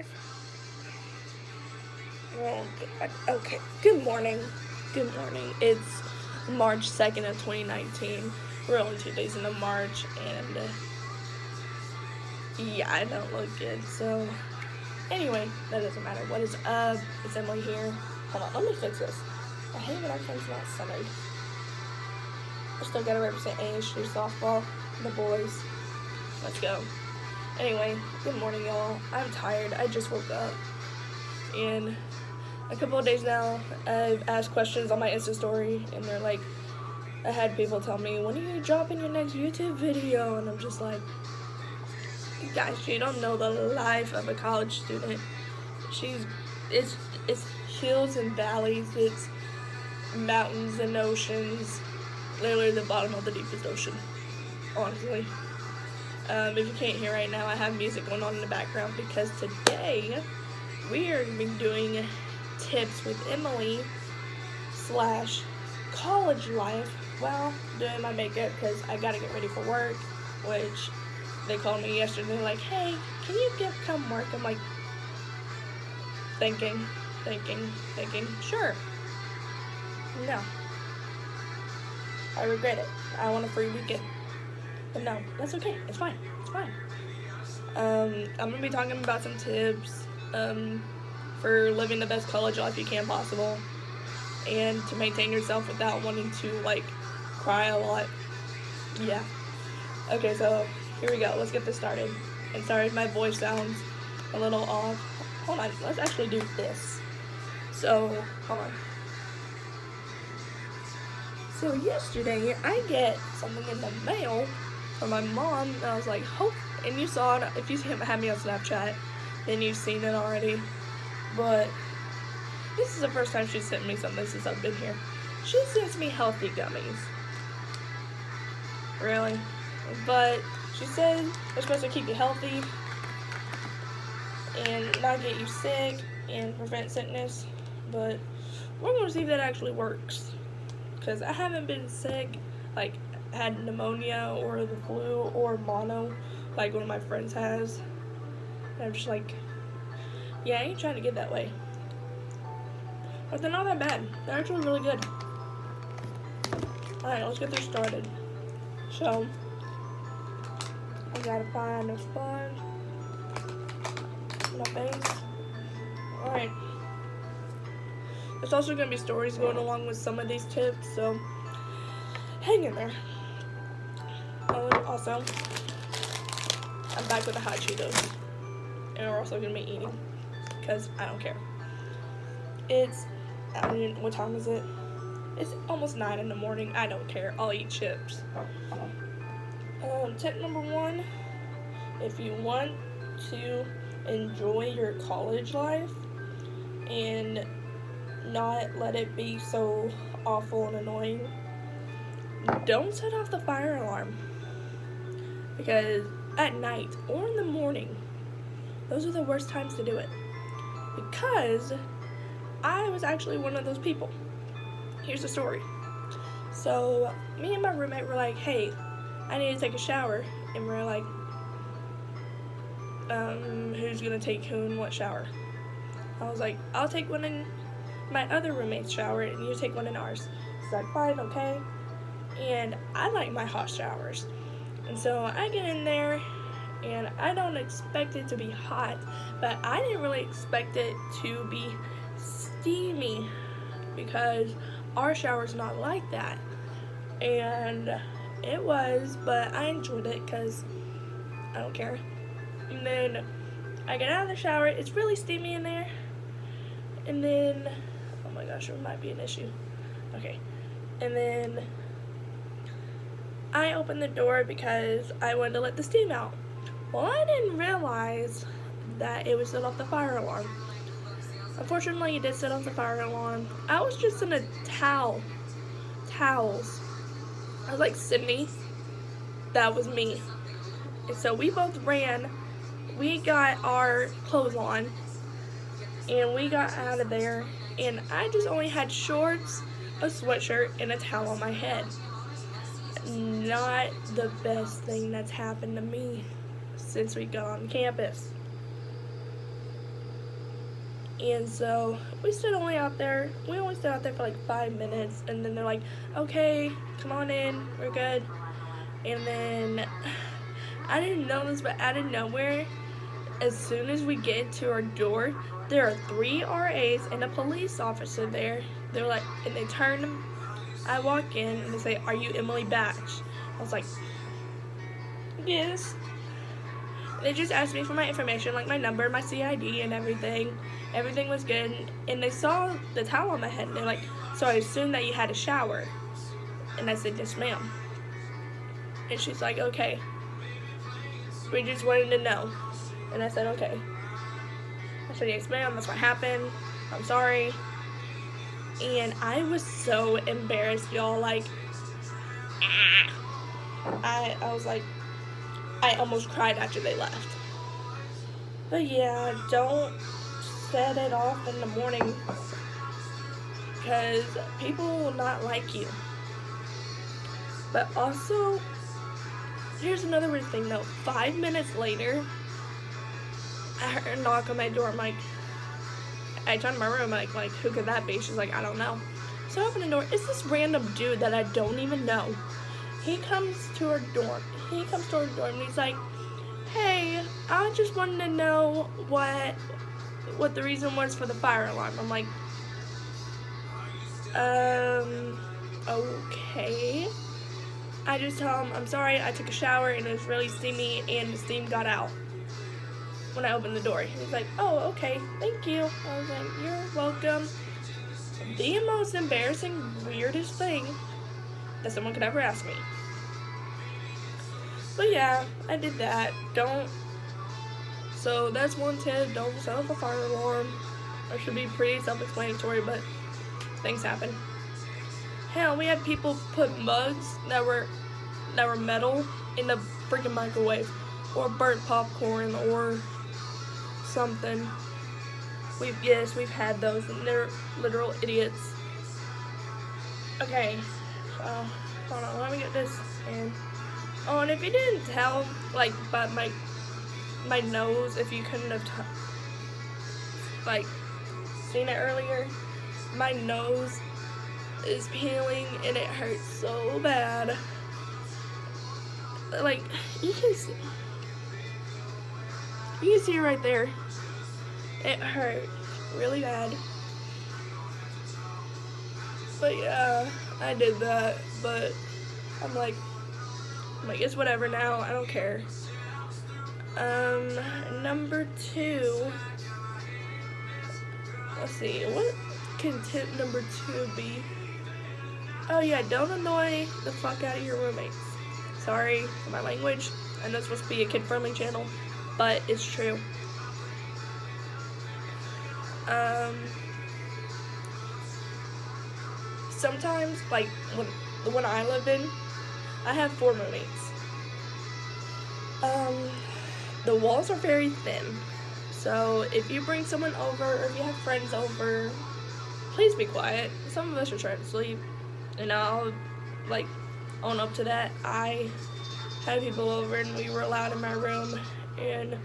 life? Oh, God. Okay. Good morning. Good morning. It's March 2nd of 2019. We're only 2 days into March, and yeah, I don't look good. So, anyway, that doesn't matter. What is up? It's Emily here. Hold on, let me fix this. I hate when everything's not centered. I still gotta represent ASU softball, the boys. Let's go. Anyway, good morning, y'all. I'm tired. I just woke up. And a couple of days now, I've asked questions on my Insta story, and they're like, I had people tell me, when are you dropping your next YouTube video? And I'm just like, guys, you don't know the life of a college student. It's hills and valleys, it's mountains and oceans, literally the bottom of the deepest ocean, honestly. If you can't hear right now, I have music going on in the background because today we are going to be doing tips with Emily / college life while doing my makeup because I got to get ready for work, which they called me yesterday like, hey, can you come work? I'm like, thinking, sure. No. I regret it. I want a free weekend. But no, that's okay. It's fine. I'm going to be talking about some tips for living the best college life you can possible and to maintain yourself without wanting to, like, cry a lot. Yeah. Okay, so here we go. Let's get this started. And sorry if my voice sounds a little off. Hold on. Let's actually do this. So, hold on. So yesterday, I get something in the mail from my mom, and I was like, hope, and you saw it, if you have me on Snapchat, then you've seen it already, but this is the first time she sent me something since I've been here. She sends me healthy gummies. Really? But she said they're supposed to keep you healthy and not get you sick and prevent sickness, but we're going to see if that actually works. Because I haven't been sick, like, had pneumonia or the flu or mono, like one of my friends has. And I'm just like, yeah, I ain't trying to get that way. But they're not that bad. They're actually really good. Alright, let's get this started. So, I gotta find a sponge. My face. Alright. There's also going to be stories going along with some of these tips, so hang in there. Oh, and also, I'm back with the hot Cheetos. And we're also going to be eating, because I don't care. I mean, what time is it? It's almost 9 in the morning. I don't care. I'll eat chips. Tip number 1, if you want to enjoy your college life and not let it be so awful and annoying, don't set off the fire alarm, because at night or in the morning, those are the worst times to do it, because I was actually one of those people. Here's the story. So me and my roommate were like, hey, I need to take a shower, and we're like, who's gonna take who in what shower? I was like, I'll take one in my other roommate's shower and you take one in ours. It's like, fine, okay. And I like my hot showers. And so I get in there and I don't expect it to be hot, but I didn't really expect it to be steamy because our shower's not like that. And it was, but I enjoyed it because I don't care. And then I get out of the shower, it's really steamy in there. And then, oh my gosh, it might be an issue. Okay. And then I opened the door because I wanted to let the steam out. Well, I didn't realize that it would set off the fire alarm. Unfortunately, it did set off the fire alarm. I was just in a towels. I was like, Sydney, that was me. And so we both ran. We got our clothes on. And we got out of there, and I just only had shorts, a sweatshirt, and a towel on my head. Not the best thing that's happened to me since we got on campus. And so we stood only out there. We only stood out there for like 5 minutes, and then they're like, "Okay, come on in. We're good." And then I didn't know this, but out of nowhere, as soon as we get to our door, there are 3 RAs and a police officer there. They're like, and they turn. I walk in and they say, "Are you Emily Batch?" I was like, "Yes." They just asked me for my information, like my number, my CID, and everything. Everything was good, and they saw the towel on my head, and they're like, "So I assumed that you had a shower." And I said, "Yes, ma'am." And she's like, "Okay. We just wanted to know." And I said, "Okay." I said, "Yes, ma'am, that's what happened. I'm sorry." And I was so embarrassed, y'all. Like, I was like, I almost cried after they left. But yeah, don't set it off in the morning, because people will not like you. But also, here's another weird thing though. 5 minutes later, I heard a knock on my door. I'm like, I turned to my room, like, who could that be? She's like, "I don't know." So I open the door. It's this random dude that I don't even know. He comes to our dorm. And he's like, "Hey, I just wanted to know what the reason was for the fire alarm." I'm like, okay. I just tell him, "I'm sorry, I took a shower and it was really steamy and the steam got out when I opened the door." He's like, "Oh, okay, thank you." I was like, "You're welcome." The most embarrassing, weirdest thing that someone could ever ask me. But yeah, I did that. So that's one tip, don't set off a fire alarm. It should be pretty self-explanatory, but things happen. Hell, we had people put mugs that were metal in the freaking microwave, or burnt popcorn, or something. We've had those, and they're literal idiots. Okay, so hold on, let me get this in. Oh, and if you didn't tell, like, by my nose, if you couldn't have seen it earlier, my nose is peeling and it hurts so bad. Like, you can see it right there. It hurt really bad. But yeah, I did that, but I'm like, it's whatever now, I don't care. Number 2, let's see, what can tip number 2 be? Oh yeah, don't annoy the fuck out of your roommates. Sorry for my language, I know it's supposed to be a kid-friendly channel, but it's true. Sometimes, like, when I lived in, I have 4 roommates. The walls are very thin, so if you bring someone over, or if you have friends over, please be quiet. Some of us are trying to sleep, and I'll, like, own up to that. I had people over, and we were allowed in my room, and,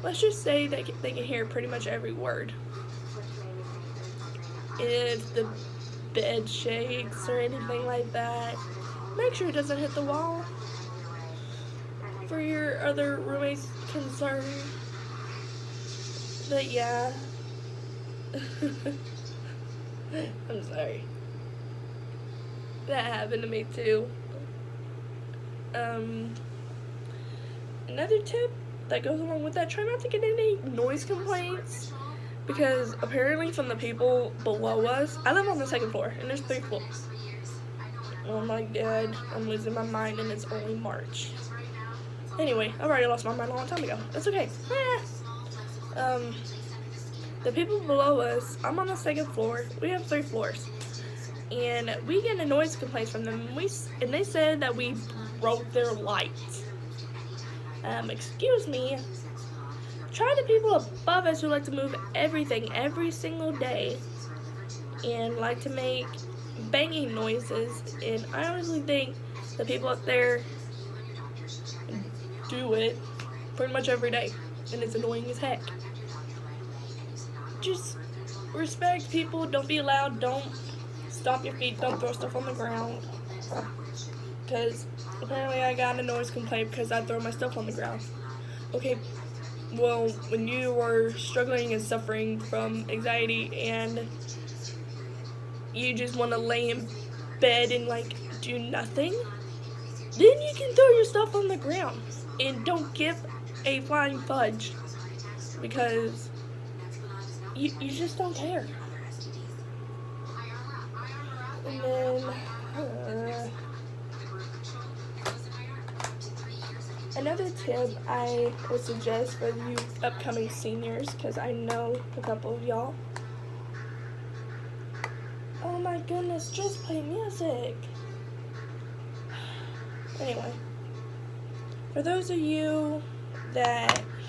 let's just say they can hear pretty much every word. If the bed shakes or anything like that, make sure it doesn't hit the wall for your other roommate's concern. But yeah, I'm sorry. That happened to me too. Another tip that goes along with that, try not to get any noise complaints, because apparently from the people below us, I live on the 2nd floor and there's 3 floors. Oh my god, I'm losing my mind and it's only March. Anyway, I've already lost my mind a long time ago. It's okay. The people below us, I'm on the 2nd floor. We have 3 floors. And we get a noise complaints from them, and they said that we broke their lights. Excuse me. Try the people above us who like to move everything every single day and like to make banging noises, and I honestly think the people up there do it pretty much every day. and it's annoying as heck. Just respect people, don't be loud, don't stomp your feet, don't throw stuff on the ground. Because apparently I got a noise complaint because I throw my stuff on the ground. Okay, well, when you are struggling and suffering from anxiety and you just want to lay in bed and like do nothing, then you can throw your stuff on the ground and don't give a flying fudge because you just don't care. And then another tip I would suggest for you upcoming seniors, because I know a couple of y'all. Oh my goodness, just play music. Anyway, for those of you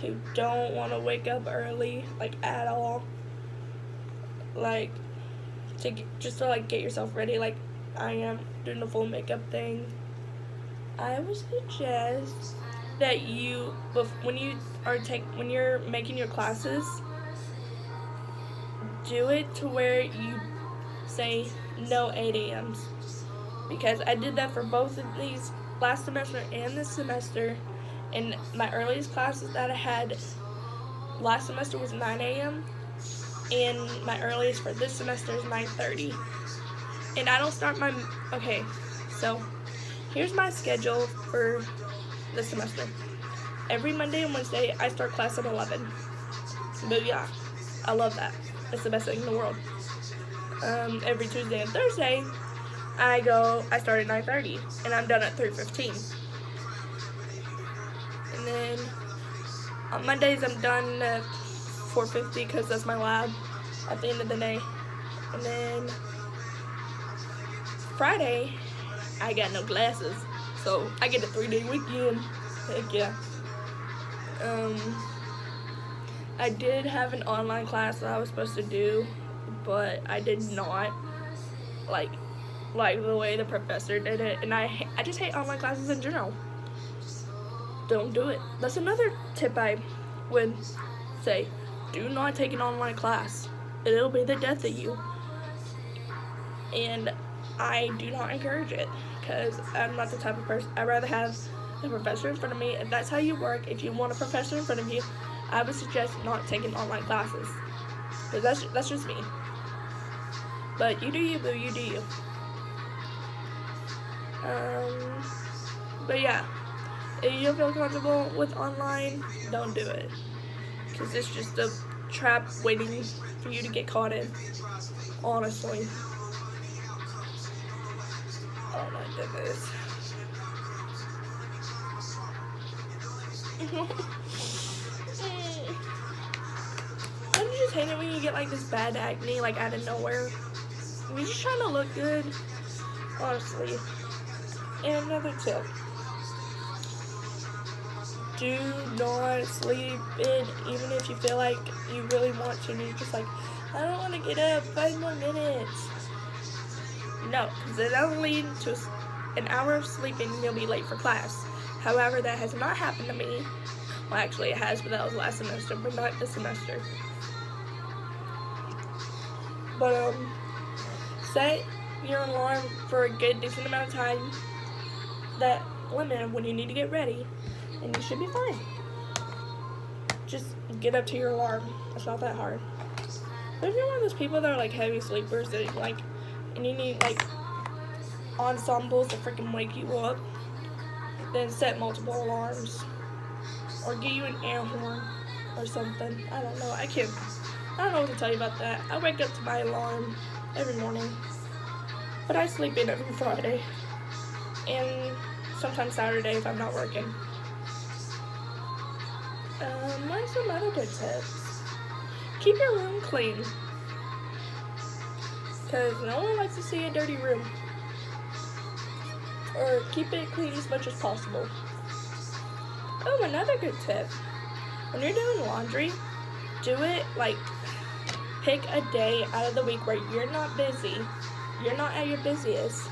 who don't want to wake up early, like at all, like just to like get yourself ready, like I am doing the full makeup thing, I would suggest that you, when you're making your classes, do it to where you say no 8 a.m.s, because I did that for both of these last semester and this semester. And my earliest classes that I had last semester was 9 a.m. and my earliest for this semester is 9:30. And I don't start okay, so here's my schedule for this semester. Every Monday and Wednesday I start class at 11. But yeah, I love that. It's the best thing in the world. Every Tuesday and Thursday I start at 9:30 and I'm done at 3:15. And then on Mondays I'm done at 4:50 because that's my lab at the end of the day. And then Friday I got no classes, so I get a 3-day weekend. Heck yeah. I did have an online class that I was supposed to do, but I did not like the way the professor did it, and I just hate online classes in general. Don't do it. That's another tip I would say. Do not take an online class. It'll be the death of you. And I do not encourage it, because I'm not the type of person. I'd rather have a professor in front of me. If that's how you work, if you want a professor in front of you, I would suggest not taking online classes. Because that's just me. But you do you, boo, you do you. But yeah, if you don't feel comfortable with online, don't do it. Because it's just a trap waiting for you to get caught in. Honestly. Oh my goodness. Don't you just hate it when you get like this bad acne like out of nowhere? You're just trying to look good. Honestly. And another tip. Do not sleep in even if you feel like you really want to and you're just like, I don't want to get up 5 more minutes. No, because it'll lead to an hour of sleeping and you'll be late for class. However, that has not happened to me. Well, actually it has, but that was last semester, but not this semester. But, set your alarm for a good, decent amount of time, that limit of when you need to get ready, and you should be fine. Just get up to your alarm. It's not that hard. But if you're one of those people that are like heavy sleepers that like, and you need like ensembles to freaking wake you up, then set multiple alarms. Or get you an air horn or something. I don't know. I don't know what to tell you about that. I wake up to my alarm every morning. But I sleep in every Friday. And sometimes Saturday if I'm not working. What are some other good tips? Keep your room clean. Because no one likes to see a dirty room. Or keep it clean as much as possible. Oh, another good tip. When you're doing laundry, do it like, pick a day out of the week where you're not busy, you're not at your busiest,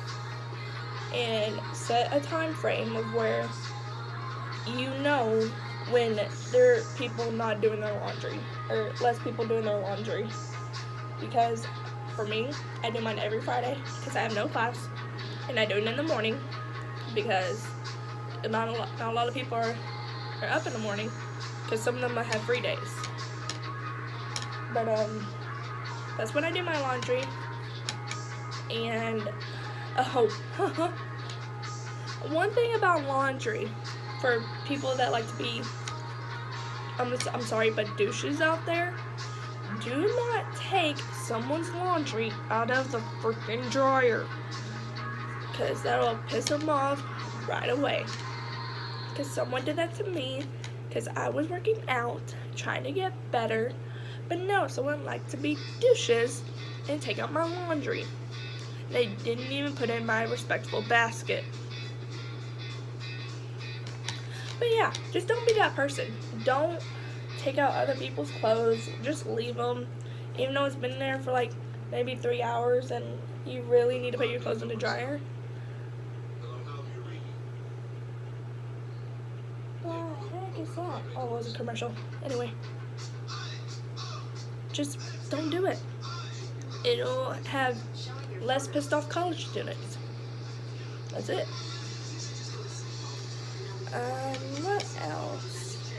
and set a time frame of where you know when there are people not doing their laundry, or less people doing their laundry. Because for me, I do mine every Friday because I have no class, and I do it in the morning because not a lot of people are up in the morning because some of them have free days. But that's when I do my laundry. And one thing about laundry for people that like to be I'm sorry, but douches out there, do not take someone's laundry out of the freaking dryer, because that'll piss them off right away. Because someone did that to me because I was working out trying to get better, but no, someone liked to be douches and take out my laundry. They didn't even put it in my respectful basket. But yeah, just don't be that person. Don't take out other people's clothes. Just leave them. Even though it's been there for like maybe 3 hours and you really need to put your clothes in the dryer. What the heck is that? Oh, it was a commercial. Anyway. Just don't do it. It'll have less pissed off college students. That's it. What else?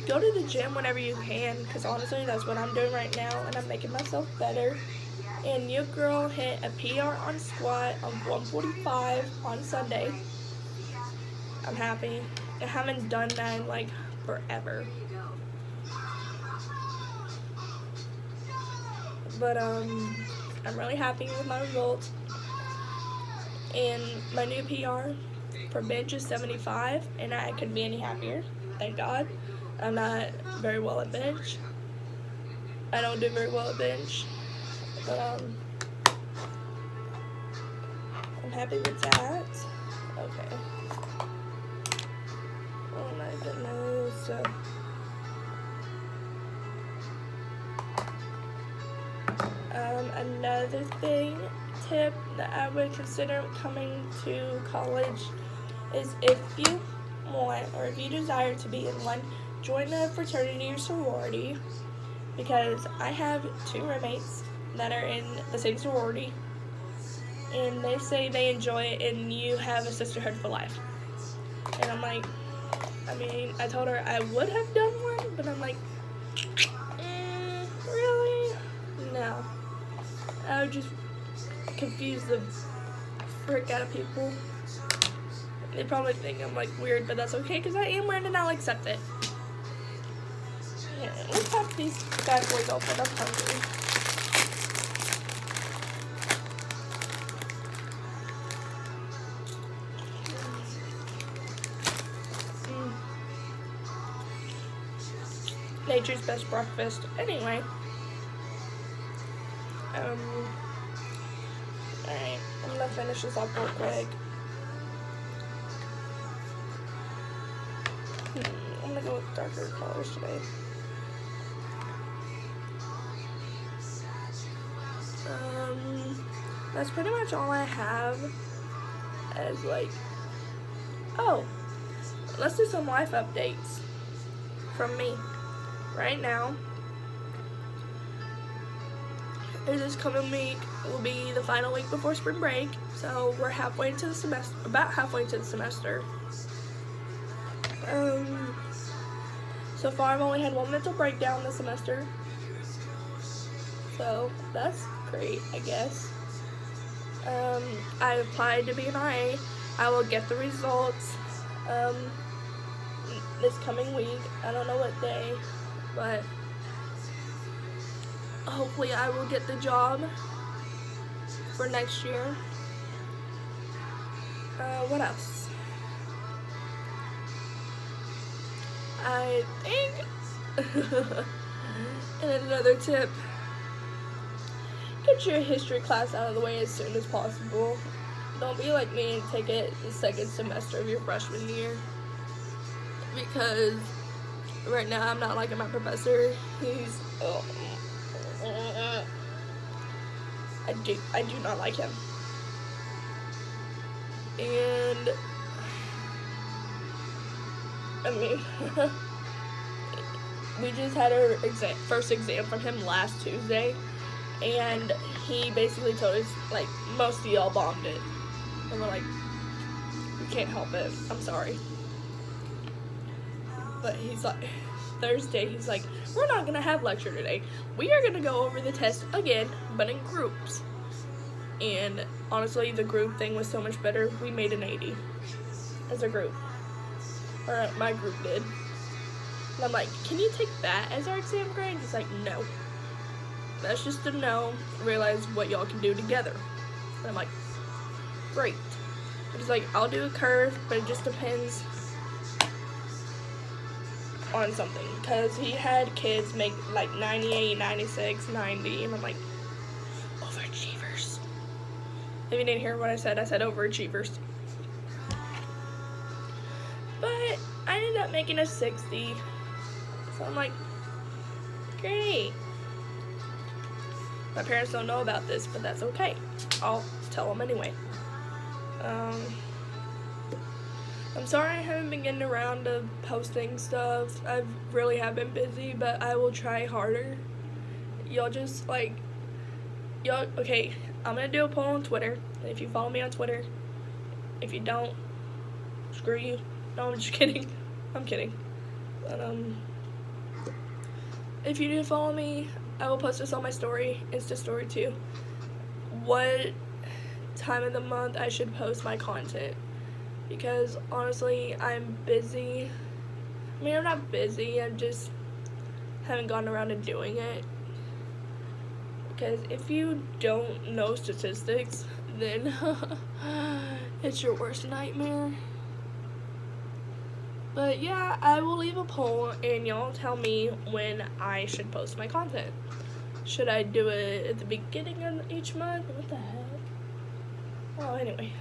Go to the gym whenever you can, because honestly, that's what I'm doing right now, and I'm making myself better. And your girl hit a PR on squat of 145 on Sunday. I'm happy. I haven't done that in like forever. But I'm really happy with my results. And my new PR for bench is 75, and I couldn't be any happier. Thank God. I'm not very well at bench. I don't do very well at bench, but I'm happy with that. Okay. Oh my goodness. Another tip that I would consider coming to college is if you want, or if you desire to be in one, join a fraternity or sorority, because I have 2 roommates that are in the same sorority, and they say they enjoy it and you have a sisterhood for life. And I'm like, I told her I would have done one, but I'm like, really? No. I would just confuse the frick out of people. They probably think I'm like weird, but that's okay because I am weird and I'll accept it. Yeah, let's have these bad boys open. I'm hungry. Nature's best breakfast. Anyway. Alright, I'm gonna finish this up real quick. I'm gonna go with darker colors today. That's pretty much all I have as like, oh, let's do some life updates from me. Right now, this coming week will be the final week before spring break, so we're halfway into the semester, about halfway into the semester. So far I've only had 1 mental breakdown this semester, so that's great, I guess. I applied to be an RA. I will get the results this coming week. I don't know what day, but hopefully I will get the job for next year. What else? I think, and another tip, get your history class out of the way as soon as possible. Don't be like me and take it the second semester of your freshman year, because right now I'm not liking my professor. He's, I do not like him. And I mean, we just had our first exam from him last Tuesday, and he basically told us, like, most of y'all bombed it. And we're like, we can't help it. I'm sorry. But he's like, Thursday, he's like, we're not going to have lecture today. We are going to go over the test again, but in groups. And honestly, the group thing was so much better. We made an 80 as a group. Or my group did. And I'm like, can you take that as our exam grade? He's like, no. That's just to know, realize what y'all can do together. And I'm like, great. And he's like, I'll do a curve, but it just depends on something. Because he had kids make like 98, 96, 90. And I'm like, overachievers. If you didn't hear what I said overachievers. But I ended up making a 60. So I'm like, great. My parents don't know about this, but that's okay. I'll tell them anyway. I'm sorry I haven't been getting around to posting stuff. I really have been busy, but I will try harder. Y'all just like, okay, I'm gonna do a poll on Twitter. And if you follow me on Twitter, if you don't, screw you. No, I'm just kidding. I'm kidding. But, if you do follow me, I will post this on my story, Insta story too. What time of the month I should post my content. Because honestly, I'm busy. I mean, I'm not busy, I'm just haven't gotten around to doing it. Because if you don't know statistics, then it's your worst nightmare. But yeah, I will leave a poll and y'all tell me when I should post my content. Should I do it at the beginning of each month? What the heck? Oh, anyway.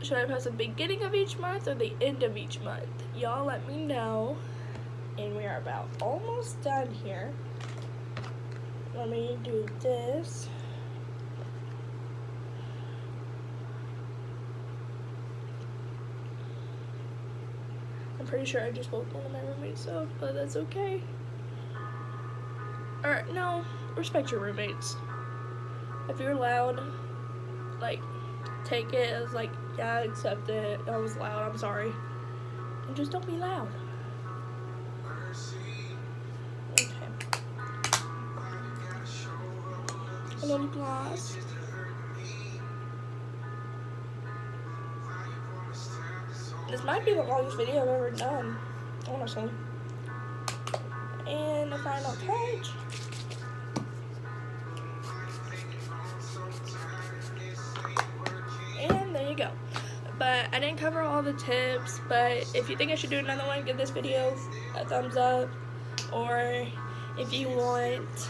Should I post at the beginning of each month or the end of each month? Y'all let me know. And we are about almost done here. Let me do this. I'm pretty sure I just woke one of my roommates up, but that's okay. Or, no, respect your roommates. If you're loud, like, take it as, like, yeah, accept it. I was loud, I'm sorry. And just don't be loud. Okay. A little gloss. This might be the longest video I've ever done, honestly. And the final touch. And there you go. But I didn't cover all the tips, but if you think I should do another one, give this video a thumbs up. Or if you want,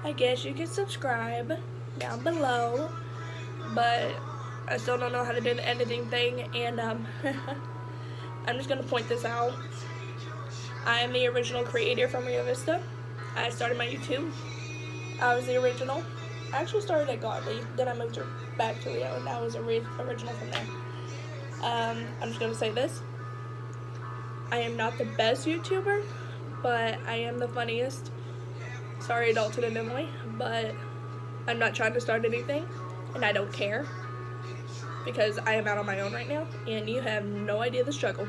I guess you can subscribe down below. But I still don't know how to do the editing thing, and I'm just gonna point this out. I am the original creator from Rio Vista. I started my YouTube. I was the original. I actually started at Godly, then I moved back to Rio, and I was original from there. I'm just gonna say this. I am not the best YouTuber, but I am the funniest. Sorry, Dalton and Emily, but I'm not trying to start anything, and I don't care. Because I am out on my own right now, and you have no idea the struggle.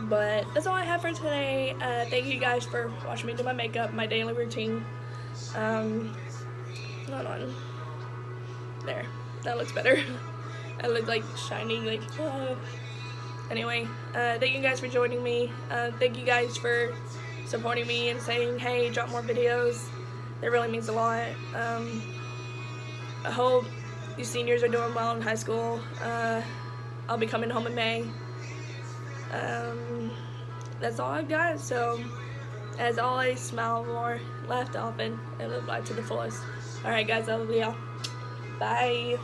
But that's all I have for today. Thank you guys for watching me do my makeup, my daily routine. Hold on. There. That looks better. I look like shining, like, Anyway, thank you guys for joining me. Thank you guys for supporting me and saying, hey, drop more videos. That really means a lot. I hope you seniors are doing well in high school. I'll be coming home in May. That's all I've got. So, as always, smile more, laugh often, and live life to the fullest. Alright guys, I love y'all. Bye.